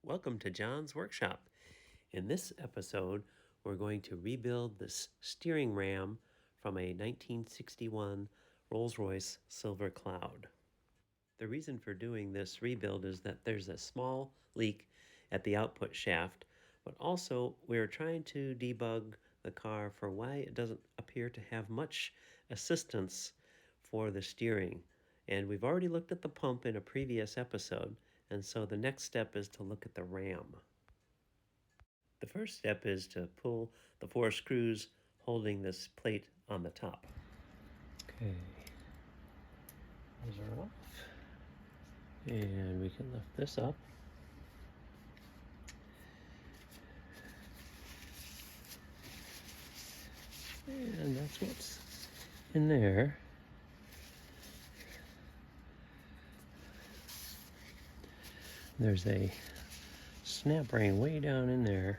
Welcome to John's Workshop. In this episode, we're going to rebuild this steering ram from a 1961 Rolls-Royce Silver Cloud. The reason for doing this rebuild is that there's a small leak at the output shaft, but also we're trying to debug the car for why it doesn't appear to have much assistance for the steering. And we've already looked at the pump in a previous episode, and so the next step is to look at the ram. The first step is to pull the 4 screws holding this plate on the top. Okay, those are off. And we can lift this up. And that's what's in there. There's a snap ring way down in there.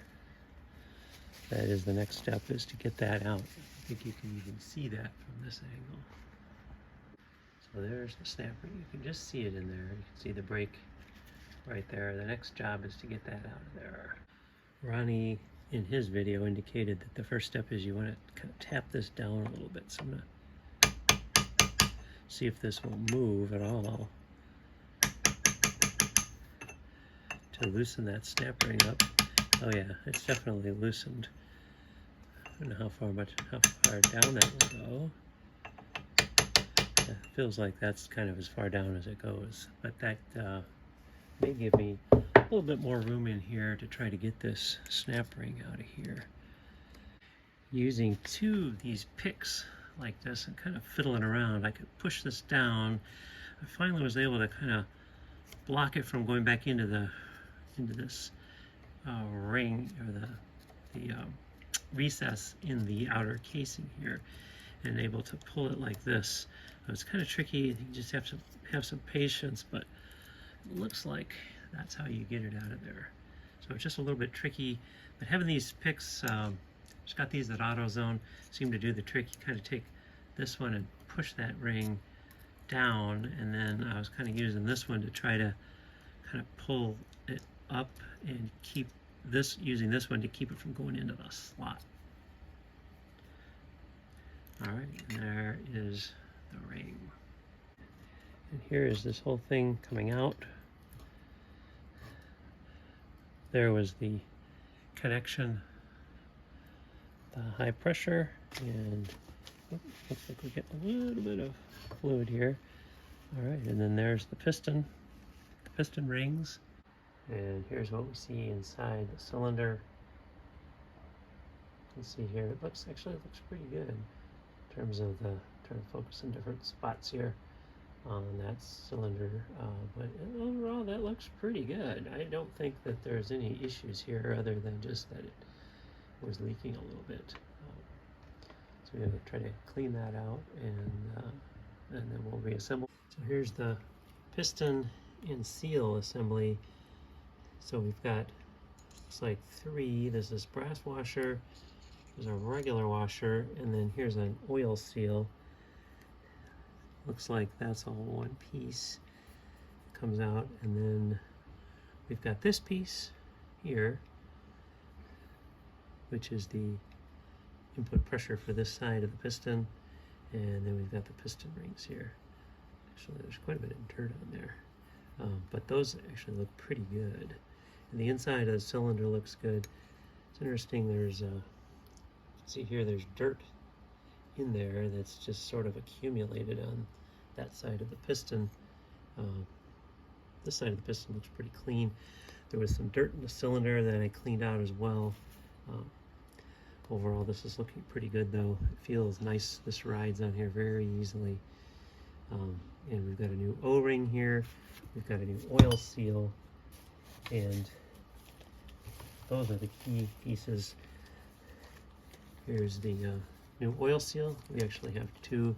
That is the next step, is to get that out. I think you can even see that from this angle. So there's the snap ring. You can just see it in there. You can see the brake right there. The next job is to get that out of there. Ronnie, in his video, indicated that the first step is you want to kind of tap this down a little bit. So I'm going to see if this will move at all to loosen that snap ring up. Oh yeah, it's definitely loosened. I don't know how far down that will go. It feels like that's kind of as far down as it goes, but that may give me a little bit more room in here to try to get this snap ring out of here. Using 2 of these picks like this and kind of fiddling around, I could push this down. I finally was able to kind of block it from going back into this ring, or the recess in the outer casing here, and able to pull it like this. It's kind of tricky. You just have to have some patience, but it looks like that's how you get it out of there. So it's just a little bit tricky, but having these picks, just got these at AutoZone, seem to do the trick. You kind of take this one and push that ring down, and then I was kind of using this one to try to kind of pull it up and keep this, using this one to keep it from going into the slot. All right, and there is the ring. And here is this whole thing coming out. There was the connection, the high pressure, and looks like we get a little bit of fluid here. All right, and then there's the piston rings. And here's what we see inside the cylinder. You can see here, it looks pretty good in terms of trying to focus in different spots here on that cylinder. But overall, that looks pretty good. I don't think that there's any issues here other than just that it was leaking a little bit. So we're going to try to clean that out, and then we'll reassemble. So here's the piston and seal assembly. So we've got, looks like 3. This is brass washer, there's a regular washer, and then here's an oil seal. Looks like that's all one piece. It comes out, and then we've got this piece here, which is the input pressure for this side of the piston, and then we've got the piston rings here. Actually, there's quite a bit of dirt on there, but those actually look pretty good. And the inside of the cylinder looks good. It's interesting, there's see here, there's dirt in there that's just sort of accumulated on that side of the piston. This side of the piston looks pretty clean. There was some dirt in the cylinder that I cleaned out as well. Overall, this is looking pretty good though. It feels nice. This rides on here very easily. And we've got a new O-ring here. We've got a new oil seal, and those are the key pieces. Here's the new oil seal. We actually have 2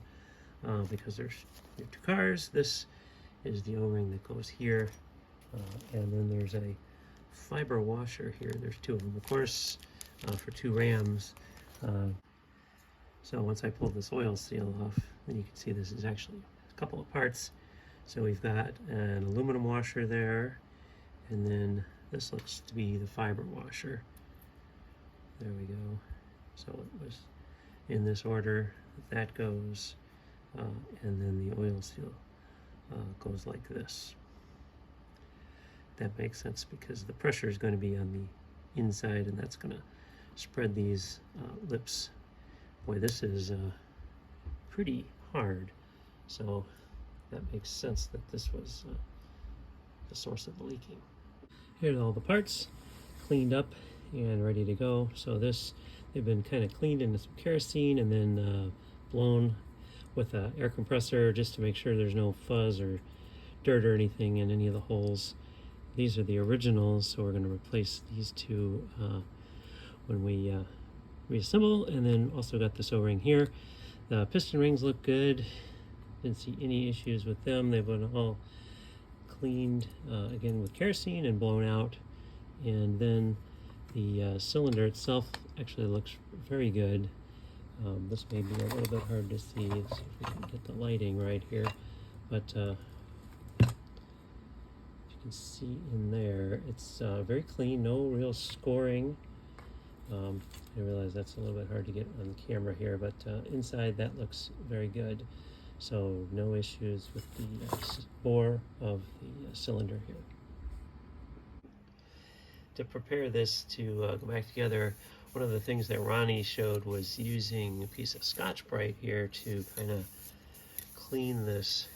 because there's 2 cars. This is the O-ring that goes here, and then there's a fiber washer here. There's 2 of them, of course, for 2 rams. So once I pull this oil seal off, then you can see this is actually a couple of parts. So we've got an aluminum washer there, and then This looks to be the fiber washer. There we go. So it was in this order that goes, and then the oil seal goes like this. That makes sense because the pressure is going to be on the inside, and that's going to spread these lips. Boy, this is pretty hard, so that makes sense that this was the source of the leaking. Here's all the parts cleaned up and ready to go. So this, they've been kind of cleaned into some kerosene and then blown with an air compressor just to make sure there's no fuzz or dirt or anything in any of the holes. These are the originals, so we're going to replace these two when we reassemble. And then also got this O-ring here. The piston rings look good. Didn't see any issues with them. They've been all cleaned again with kerosene and blown out. And then the cylinder itself actually looks very good. This may be a little bit hard to see. Let's see if we can get the lighting right here. But you can see in there, it's very clean, no real scoring. I realize that's a little bit hard to get on the camera here, but inside that looks very good. So no issues with the bore of the cylinder here. To prepare this to go back together, one of the things that Ronnie showed was using a piece of Scotch-Brite here to kind of clean this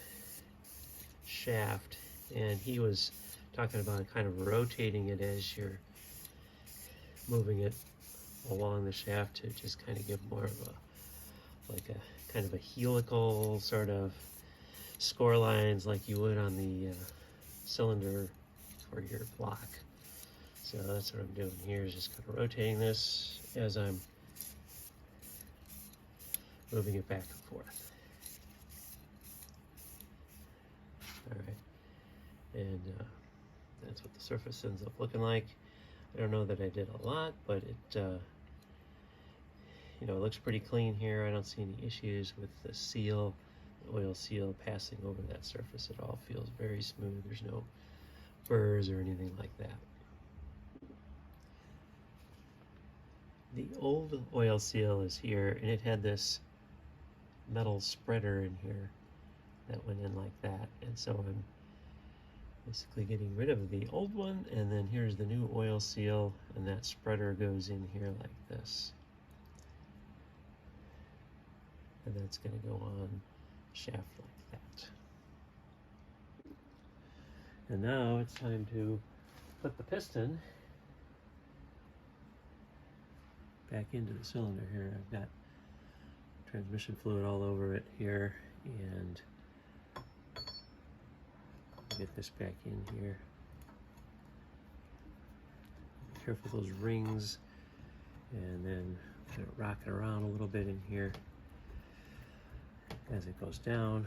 shaft, and he was talking about kind of rotating it as you're moving it along the shaft to just kind of give more of a, like a kind of a helical sort of score lines like you would on the cylinder for your block. So that's what I'm doing here, is just kind of rotating this as I'm moving it back and forth. All right, and that's what the surface ends up looking like. I don't know that I did a lot, but it you know, it looks pretty clean here. I don't see any issues with the seal, the oil seal passing over that surface at all. Feels very smooth. There's no burrs or anything like that. The old oil seal is here, and it had this metal spreader in here that went in like that, and so I'm basically getting rid of the old one, and then here's the new oil seal, and that spreader goes in here like this, and that's going to go on shaft like that. And now it's time to put the piston back into the cylinder here. I've got transmission fluid all over it here, and get this back in here. Be careful with those rings, and then kind of rock it around a little bit in here as it goes down.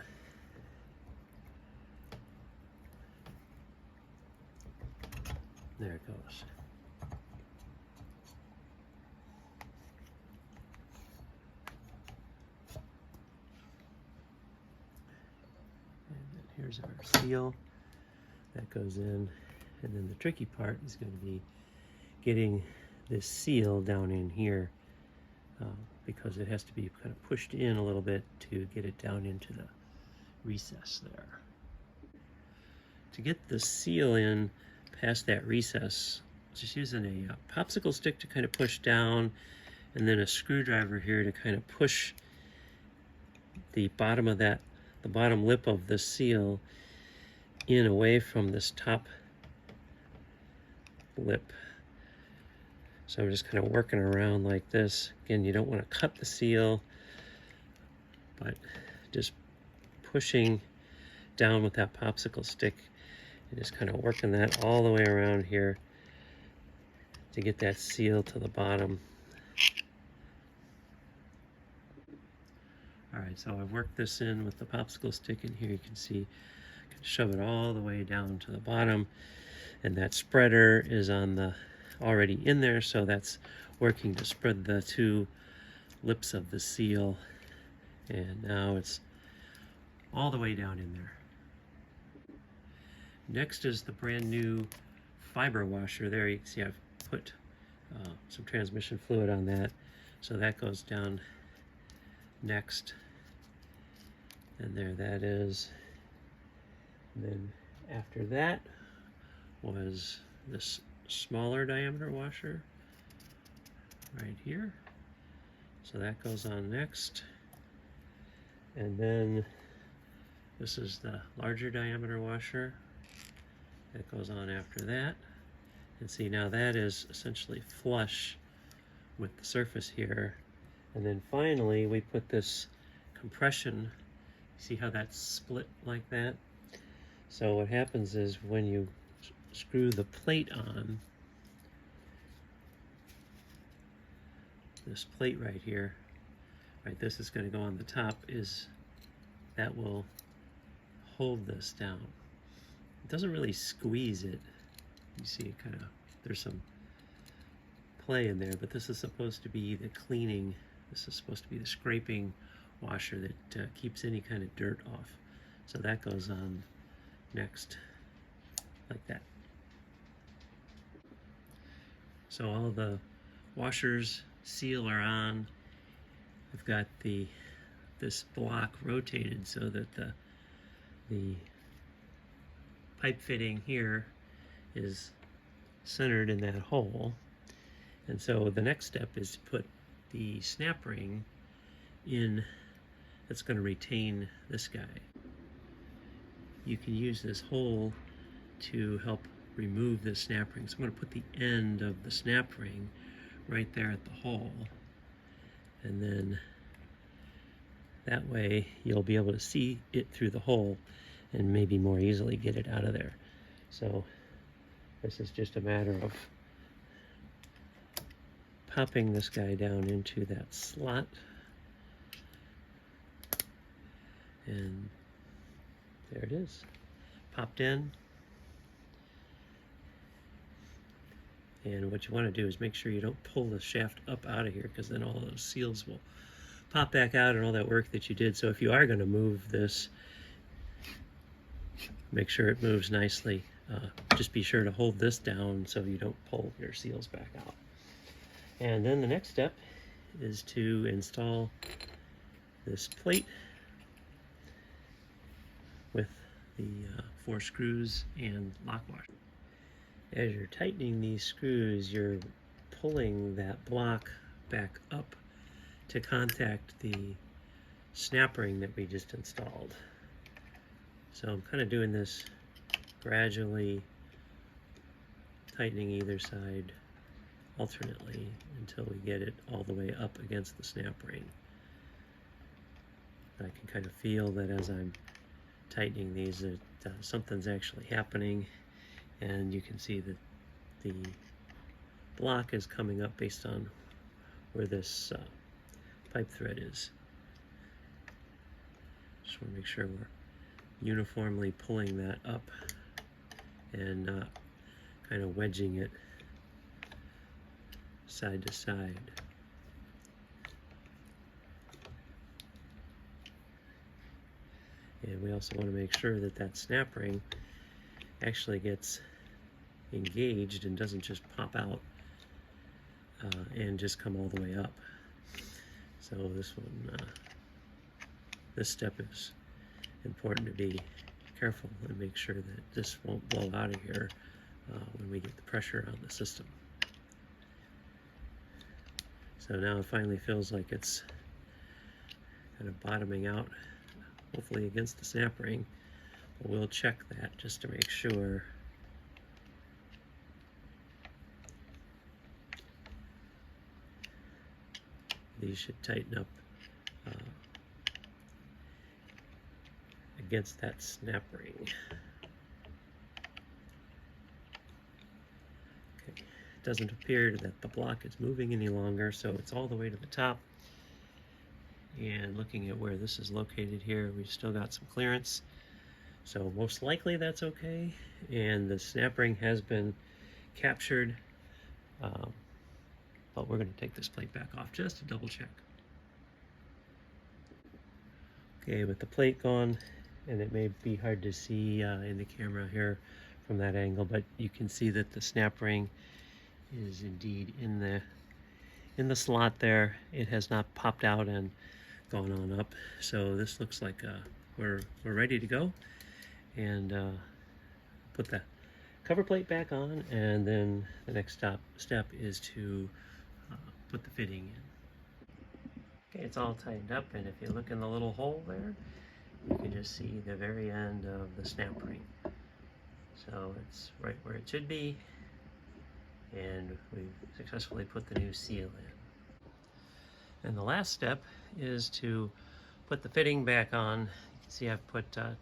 There it goes. And then here's our seal. That goes in, and then the tricky part is going to be getting this seal down in here because it has to be kind of pushed in a little bit to get it down into the recess there. To get the seal in past that recess, just using a popsicle stick to kind of push down, and then a screwdriver here to kind of push the bottom of that, the bottom lip of the seal in away from this top lip. So I'm just kind of working around like this. Again, you don't want to cut the seal, but just pushing down with that popsicle stick and just kind of working that all the way around here to get that seal to the bottom. All right, so I've worked this in with the popsicle stick in here. You can see I can shove it all the way down to the bottom, and that spreader is on the already in there, so that's working to spread the two lips of the seal, and now it's all the way down in there. Next is the brand new fiber washer there. You can see I've put some transmission fluid on that, so that goes down next, and there that is. And then after that was this smaller diameter washer right here, so that goes on next. And then this is the larger diameter washer that goes on after that. And see, now that is essentially flush with the surface here. And then finally we put this compression. See how that's split like that? So what happens is when you screw the plate on, this plate right here, right, this is going to go on the top, that will hold this down. It doesn't really squeeze it. You see, kind of, there's some play in there, but this is supposed to be the cleaning. This is supposed to be the scraping washer that keeps any kind of dirt off. So that goes on next, like that. So all the washers, seal are on. I've got this block rotated so that the pipe fitting here is centered in that hole. And so the next step is to put the snap ring in that's going to retain this guy. You can use this hole to help remove the snap ring. So I'm going to put the end of the snap ring right there at the hole, and then that way you'll be able to see it through the hole and maybe more easily get it out of there. So this is just a matter of popping this guy down into that slot, and there it is, popped in. And what you want to do is make sure you don't pull the shaft up out of here, because then all those seals will pop back out and all that work that you did. So if you are going to move this, make sure it moves nicely. Just be sure to hold this down so you don't pull your seals back out. And then the next step is to install this plate with the 4 screws and lock washer. As you're tightening these screws, you're pulling that block back up to contact the snap ring that we just installed. So I'm kind of doing this gradually, tightening either side alternately until we get it all the way up against the snap ring. I can kind of feel that as I'm tightening these that something's actually happening, and you can see that the block is coming up based on where this pipe thread is. Just want to make sure we're uniformly pulling that up and kind of wedging it side to side. And we also want to make sure that that snap ring actually gets engaged and doesn't just pop out and just come all the way up. So this one, this step is important to be careful and make sure that this won't blow out of here when we get the pressure on the system. So now it finally feels like it's kind of bottoming out, hopefully against the snap ring. But we'll check that just to make sure. These should tighten up against that snap ring. Okay. It doesn't appear that the block is moving any longer, so it's all the way to the top. And looking at where this is located here, we've still got some clearance. So most likely that's okay. And the snap ring has been captured. But we're going to take this plate back off just to double check. Okay, with the plate gone, and it may be hard to see in the camera here from that angle, but you can see that the snap ring is indeed in the slot there. It has not popped out and gone on up. So this looks like we're ready to go. And put the cover plate back on, and then the next step is to put the fitting in. Okay, it's all tightened up, and if you look in the little hole there, you can just see the very end of the snap ring. So it's right where it should be, and we've successfully put the new seal in. And the last step is to put the fitting back on. You can see I've put a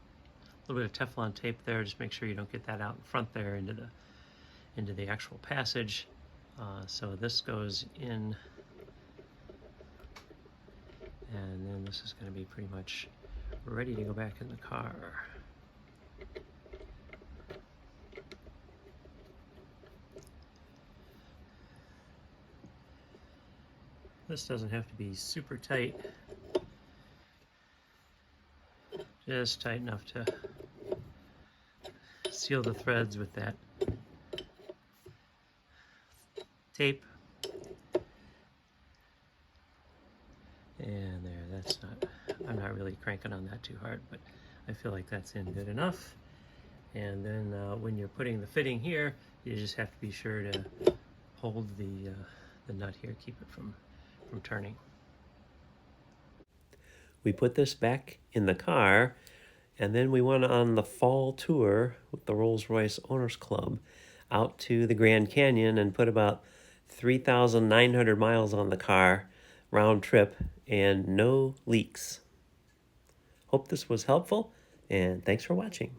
little bit of Teflon tape there. Just make sure you don't get that out in front there into the actual passage. So this goes in, and then this is going to be pretty much ready to go back in the car. This doesn't have to be super tight, just tight enough to seal the threads with that tape. And there, that's not, I'm not really cranking on that too hard, but I feel like that's in good enough. And then when you're putting the fitting here, you just have to be sure to hold the nut here, keep it from turning. We put this back in the car, and then we went on the fall tour with the Rolls-Royce Owners Club out to the Grand Canyon and put about 3,900 miles on the car round trip and no leaks. Hope this was helpful, and thanks for watching.